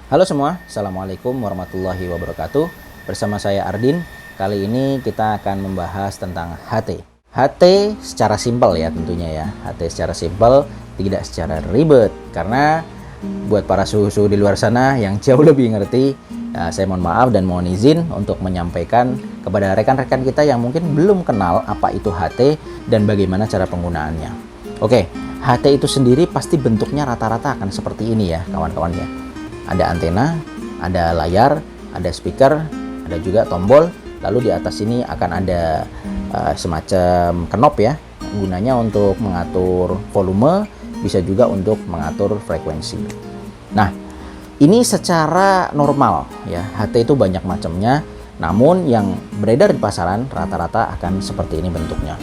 Halo semua, Assalamualaikum warahmatullahi wabarakatuh. Bersama saya Ardin. Kali ini kita akan membahas tentang HT. HT secara simpel ya tentunya ya. HT secara simpel, tidak secara ribet. Karena buat para suhu-suhu di luar sana yang jauh lebih ngerti, saya mohon maaf dan mohon izin untuk menyampaikan kepada rekan-rekan kita yang mungkin belum kenal apa itu HT dan bagaimana cara penggunaannya. Oke, HT itu sendiri pasti bentuknya rata-rata akan seperti ini ya kawan-kawan ya. Ada antena, ada layar, ada speaker, ada juga tombol. Lalu di atas ini akan ada semacam knob ya, gunanya untuk mengatur volume, bisa juga untuk mengatur frekuensi. Nah, ini secara normal ya, HT itu banyak macamnya, namun yang beredar di pasaran rata-rata akan seperti ini bentuknya.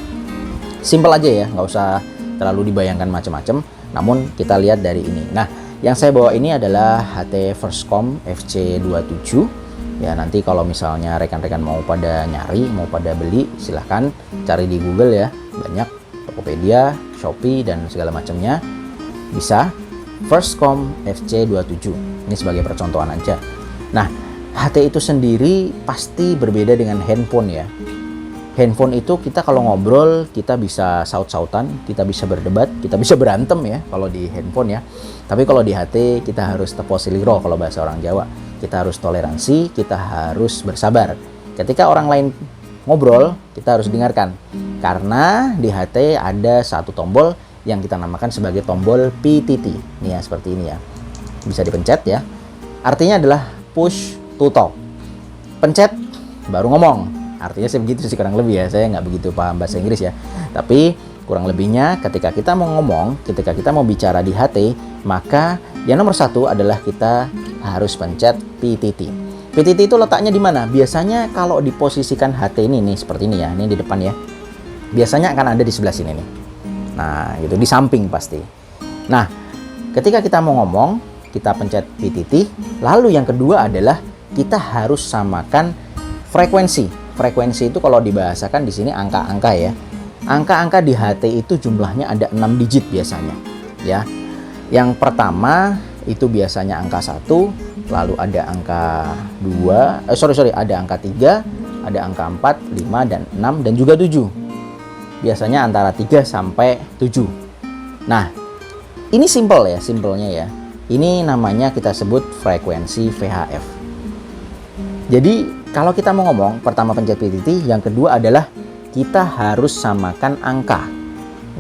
Simpel aja ya, nggak usah terlalu dibayangkan macam-macam, namun kita lihat dari ini. Nah, yang saya bawa ini adalah HT Firstcom FC27 ya. Nanti kalau misalnya rekan-rekan mau pada nyari, mau pada beli, silahkan cari di Google ya, banyak Tokopedia, Shopee dan segala macamnya bisa. Firstcom FC27 ini sebagai percontohan aja. Nah, HT itu sendiri pasti berbeda dengan handphone ya. Handphone itu kita kalau ngobrol, kita bisa saut-sautan, kita bisa berdebat, kita bisa berantem ya kalau di handphone ya. Tapi kalau di HT kita harus tepo siliro kalau bahasa orang Jawa. Kita harus toleransi, kita harus bersabar. Ketika orang lain ngobrol, kita harus dengarkan. Karena di HT ada satu tombol yang kita namakan sebagai tombol PTT. Nih ya, seperti ini ya. Bisa dipencet ya. Artinya adalah push to talk. Pencet baru ngomong. Artinya sih begitu sih kurang lebih ya. Saya nggak begitu paham bahasa Inggris ya. Tapi kurang lebihnya ketika kita mau ngomong, ketika kita mau bicara di HT, maka yang nomor satu adalah kita harus pencet PTT. PTT itu letaknya di mana? Biasanya kalau diposisikan HT ini nih seperti ini ya, ini di depan ya. Biasanya akan ada di sebelah sini nih. Nah, itu di samping pasti. Nah, ketika kita mau ngomong, kita pencet PTT. Lalu yang kedua adalah kita harus samakan frekuensi. Frekuensi itu kalau dibahasakan di sini angka-angka ya. Angka-angka di HT itu jumlahnya ada 6 digit biasanya ya. Yang pertama itu biasanya angka 1, lalu ada angka 2, ada angka 3, ada angka 4, 5 dan 6 dan juga 7. Biasanya antara 3 sampai 7. Nah, ini simple ya, simpelnya ya. Ini namanya kita sebut frekuensi VHF. Jadi kalau kita mau ngomong, pertama pencet PTT, yang kedua adalah kita harus samakan angka.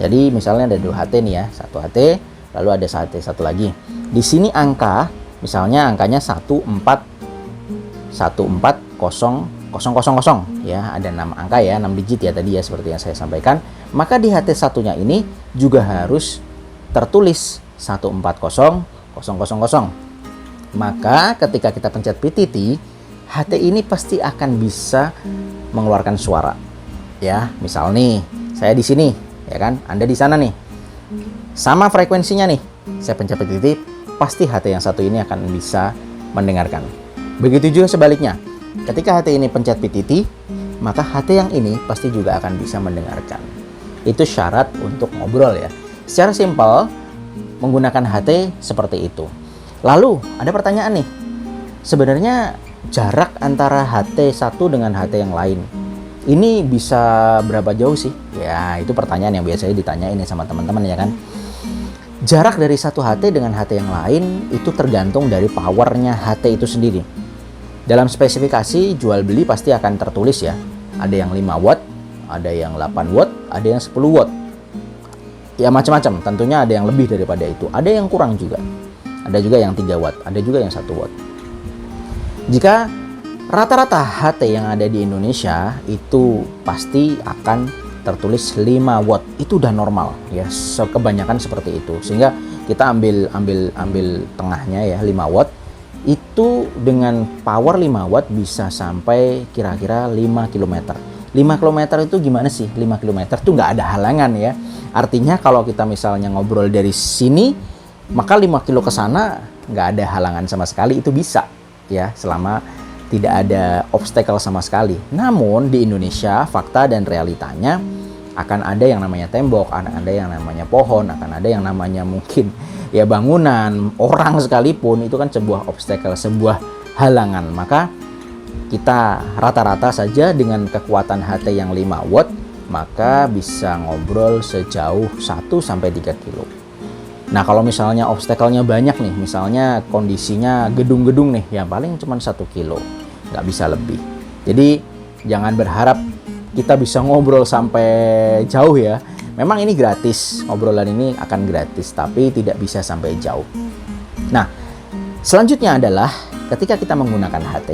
Jadi misalnya ada 2 HT nih ya, 1 HT, lalu ada HT satu lagi. Di sini angka, misalnya angkanya 1414000 ya, ada 6 angka ya, 6 digit ya tadi ya seperti yang saya sampaikan. Maka di HT satunya ini juga harus tertulis 140000. Maka ketika kita pencet PTT, HT ini pasti akan bisa mengeluarkan suara. Ya, misal nih, saya di sini, ya kan? Anda di sana nih. Sama frekuensinya nih. Saya pencet PTT, pasti HT yang satu ini akan bisa mendengarkan. Begitu juga sebaliknya. Ketika HT ini pencet PTT, maka HT yang ini pasti juga akan bisa mendengarkan. Itu syarat untuk ngobrol ya. Secara simpel, menggunakan HT seperti itu. Lalu, ada pertanyaan nih. Sebenarnya jarak antara HT satu dengan HT yang lain ini bisa berapa jauh sih? Ya, itu pertanyaan yang biasanya ditanyain sama teman-teman ya kan. Jarak dari satu HT dengan HT yang lain itu tergantung dari powernya HT itu sendiri. Dalam spesifikasi jual beli pasti akan tertulis ya. Ada yang 5 watt, ada yang 8 watt, ada yang 10 watt. Ya macam-macam, tentunya ada yang lebih daripada itu. Ada yang kurang juga. Ada juga yang 3 watt, ada juga yang 1 watt. Jika rata-rata HT yang ada di Indonesia itu pasti akan tertulis 5 watt. Itu udah normal ya, kebanyakan seperti itu. Sehingga kita ambil tengahnya ya, 5 watt. Itu dengan power 5 watt bisa sampai kira-kira 5 km. 5 km itu gimana sih? 5 km itu nggak ada halangan ya. Artinya kalau kita misalnya ngobrol dari sini, maka 5 kilo ke sana nggak ada halangan sama sekali, itu bisa ya, selama tidak ada obstacle sama sekali. Namun di Indonesia fakta dan realitanya akan ada yang namanya tembok, akan ada yang namanya pohon, akan ada yang namanya mungkin ya bangunan, orang sekalipun, itu kan sebuah obstacle, sebuah halangan. Maka kita rata-rata saja dengan kekuatan HT yang 5 watt, maka bisa ngobrol sejauh 1-3 kilo. Nah, kalau misalnya obstacle-nya banyak nih, misalnya kondisinya gedung-gedung nih, yang paling cuma 1 kilo, nggak bisa lebih. Jadi jangan berharap kita bisa ngobrol sampai jauh ya. Memang ini gratis, obrolan ini akan gratis, tapi tidak bisa sampai jauh. Nah, selanjutnya adalah ketika kita menggunakan HT,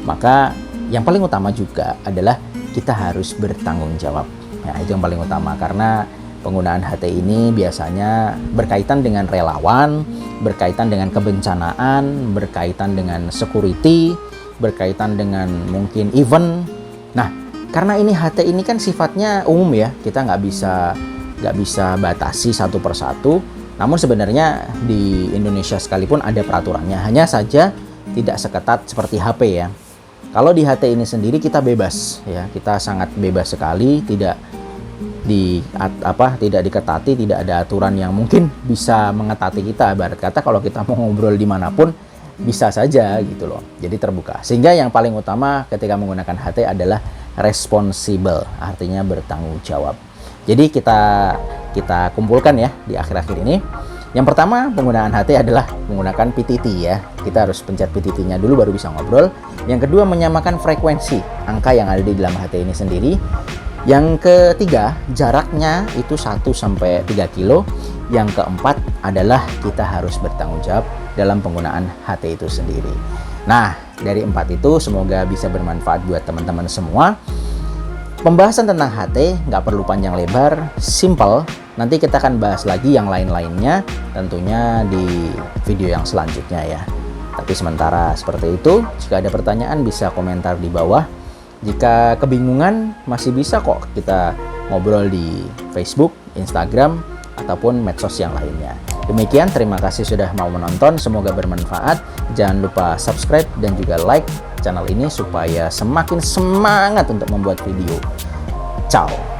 maka yang paling utama juga adalah kita harus bertanggung jawab. Nah, itu yang paling utama, karena penggunaan HT ini biasanya berkaitan dengan relawan, berkaitan dengan kebencanaan, berkaitan dengan security, berkaitan dengan mungkin event. Nah, karena ini HT ini kan sifatnya umum ya, kita nggak bisa batasi satu persatu. Namun sebenarnya di Indonesia sekalipun ada peraturannya, hanya saja tidak seketat seperti HP ya. Kalau di HT ini sendiri kita bebas ya, kita sangat bebas sekali, tidak diketati, tidak ada aturan yang mungkin bisa mengetati kita. Ibarat kata kalau kita mau ngobrol dimanapun bisa saja gitu loh, jadi terbuka. Sehingga yang paling utama ketika menggunakan HT adalah responsible, artinya bertanggung jawab. Jadi kita kumpulkan ya di akhir-akhir ini. Yang pertama, penggunaan HT adalah menggunakan PTT ya. Kita harus pencet PTT-nya dulu baru bisa ngobrol. Yang kedua, menyamakan frekuensi angka yang ada di dalam HT ini sendiri. Yang ketiga, jaraknya itu 1-3 kilo. Yang keempat adalah kita harus bertanggung jawab dalam penggunaan HT itu sendiri. Nah, dari 4 itu semoga bisa bermanfaat buat teman-teman semua. Pembahasan tentang HT nggak perlu panjang lebar, simple. Nanti kita akan bahas lagi yang lain-lainnya tentunya di video yang selanjutnya ya. Tapi sementara seperti itu. Jika ada pertanyaan bisa komentar di bawah. Jika kebingungan masih bisa kok kita ngobrol di Facebook, Instagram, ataupun medsos yang lainnya. Demikian, terima kasih sudah mau menonton, semoga bermanfaat. Jangan lupa subscribe dan juga like channel ini supaya semakin semangat untuk membuat video. Ciao.